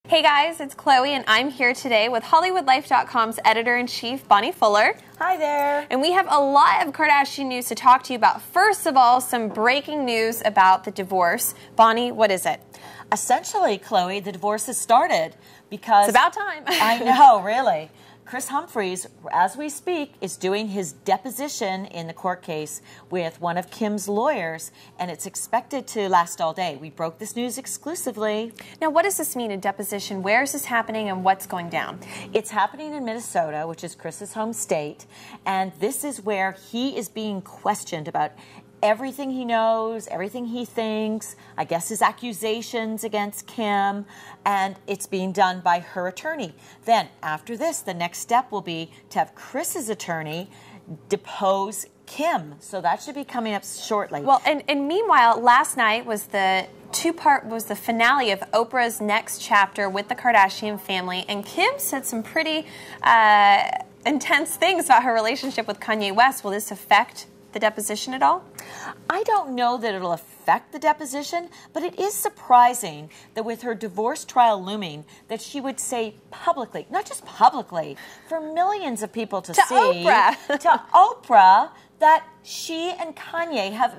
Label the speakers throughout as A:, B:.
A: Hey guys, it's Chloe and I'm here today with HollywoodLife.com's editor-in-chief, Bonnie Fuller.
B: Hi there.
A: And we have a lot of Kardashian news to talk to you about. First of all, some breaking news about the divorce. Bonnie, what is it?
B: Essentially, Chloe, the divorce has started because...
A: It's about time.
B: I know, really. Chris Humphries, as we speak, is doing his deposition in the court case with one of Kim's lawyers, and it's expected to last all day. We broke this news exclusively.
A: Now, what does this mean, a deposition? Where is this happening and what's going down?
B: It's happening in Minnesota, which is Chris's home state, and this is where he is being questioned about everything he knows, everything he thinks, I guess his accusations against Kim, and it's being done by her attorney. Then, after this, the next step will be to have Chris's attorney depose Kim. So that should be coming up shortly.
A: Well, and meanwhile, last night was the the finale of Oprah's next chapter with the Kardashian family, and Kim said some pretty intense things about her relationship with Kanye West. Will this affect the deposition at all?
B: I don't know that it'll affect the deposition, but it is surprising that with her divorce trial looming, that she would say publicly, not just publicly, for millions of people to see,
A: Oprah.
B: to Oprah, that she and Kanye have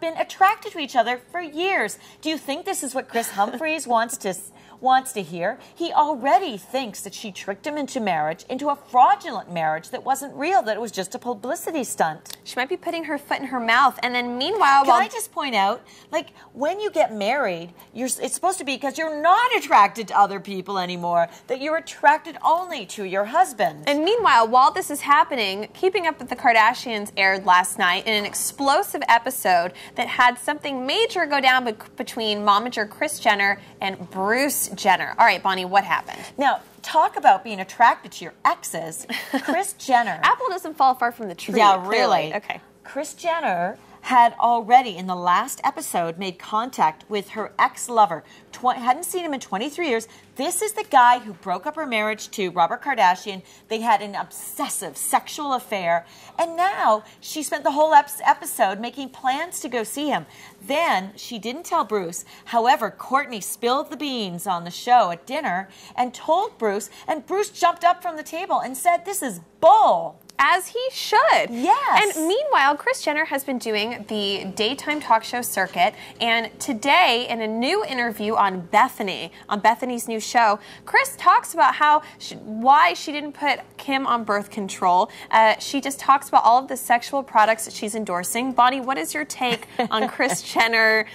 B: been attracted to each other for years. Do you think this is what Chris Humphries wants to hear? He already thinks that she tricked him into marriage, into a fraudulent marriage that wasn't real, that it was just a publicity stunt.
A: She might be putting her foot in her mouth. And then meanwhile...
B: Can I just point out, like, when you get married, it's supposed to be because you're not attracted to other people anymore, that you're attracted only to your husband.
A: And meanwhile, while this is happening, Keeping Up with the Kardashians aired last night in an explosive episode that had something major go down between momager Kris Jenner and Bruce Jenner. All right, Bonnie, what happened?
B: Now, talk about being attracted to your exes. Kris Jenner.
A: Apple doesn't fall far from the tree.
B: Yeah,
A: clearly.
B: really.
A: Okay.
B: Kris Jenner had already, in the last episode, made contact with her ex-lover. Hadn't seen him in 23 years. This is the guy who broke up her marriage to Robert Kardashian. They had an obsessive sexual affair. And now she spent the whole episode making plans to go see him. Then she didn't tell Bruce. However, Kourtney spilled the beans on the show at dinner and told Bruce. And Bruce jumped up from the table and said, "This is bull."
A: As he should.
B: Yes.
A: And meanwhile, Kris Jenner has been doing the daytime talk show circuit. And today, in a new interview on Bethany's new show, Kris talks about why she didn't put Kim on birth control. She just talks about all of the sexual products that she's endorsing. Bonnie, what is your take on Kris Jenner's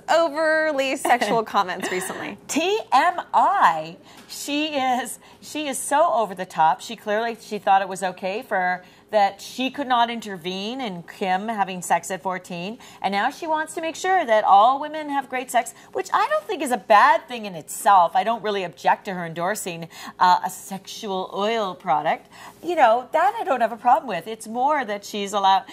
A: overly sexual comments recently?
B: TMI. She is so over the top. She thought it was okay for that she could not intervene in Kim having sex at 14, and now she wants to make sure that all women have great sex, which I don't think is a bad thing in itself. I don't really object to her endorsing a sexual oil product. You know, that I don't have a problem with. It's more that she's allowed...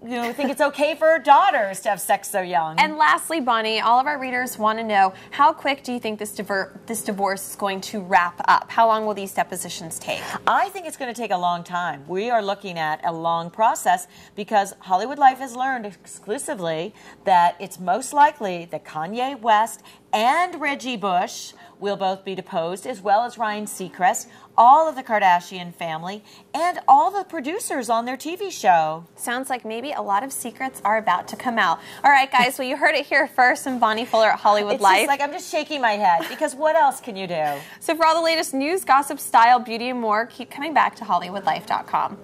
B: I think it's okay for her daughters to have sex so young.
A: And lastly, Bonnie, all of our readers want to know, how quick do you think this divorce is going to wrap up? How long will these depositions take?
B: I think it's going to take a long time. We are looking at a long process because Hollywood Life has learned exclusively that it's most likely that Kanye West and Reggie Bush will both be deposed, as well as Ryan Seacrest, all of the Kardashian family, and all the producers on their TV show.
A: Sounds like maybe a lot of secrets are about to come out. All right, guys, well, you heard it here first from Bonnie Fuller at Hollywood Life.
B: It's just like I'm just shaking my head, because what else can you do?
A: So for all the latest news, gossip, style, beauty, and more, keep coming back to HollywoodLife.com.